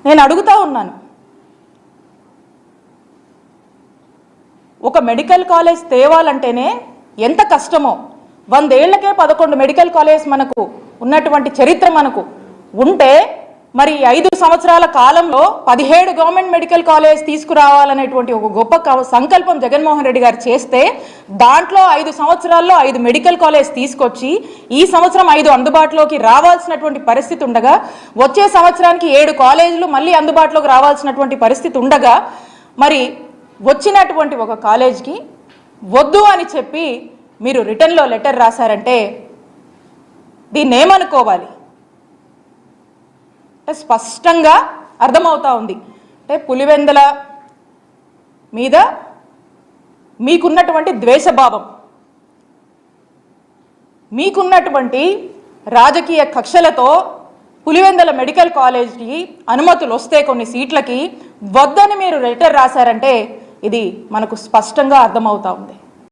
నేను అడుగుతా ఉన్నాను, ఒక మెడికల్ కాలేజ్ తేవాలంటేనే ఎంత కష్టమో, 100 ఏళ్లకే 11 మెడికల్ కాలేజ్ మనకు ఉన్నటువంటి చరిత్ర మనకు ఉంటే, మరి 5 సంవత్సరాల కాలంలో 17 గవర్నమెంట్ మెడికల్ కాలేజ్ తీసుకురావాలనేటువంటి ఒక గొప్ప సంకల్పం జగన్మోహన్ రెడ్డి గారు చేస్తే, దాంట్లో 5 సంవత్సరాల్లో 5 మెడికల్ కాలేజ్ తీసుకొచ్చి ఈ సంవత్సరం 5 అందుబాటులోకి రావాల్సినటువంటి పరిస్థితి ఉండగా, వచ్చే సంవత్సరానికి 7 కాలేజీలు మళ్ళీ అందుబాటులోకి రావాల్సినటువంటి పరిస్థితి ఉండగా, మరి వచ్చినటువంటి ఒక కాలేజ్కి వద్దు అని చెప్పి మీరు రిటర్న్లో లెటర్ రాశారంటే దీన్ని ఏమనుకోవాలి? స్పష్టంగా అర్థమవుతా ఉంది. అంటే పులివెందుల మీద మీకున్నటువంటి ద్వేషభావం, మీకున్నటువంటి రాజకీయ కక్షలతో పులివెందుల మెడికల్ కాలేజ్కి అనుమతులు వస్తే కొన్ని సీట్లకి వద్దని మీరు లెటర్ రాశారంటే ఇది మనకు స్పష్టంగా అర్థమవుతా ఉంది.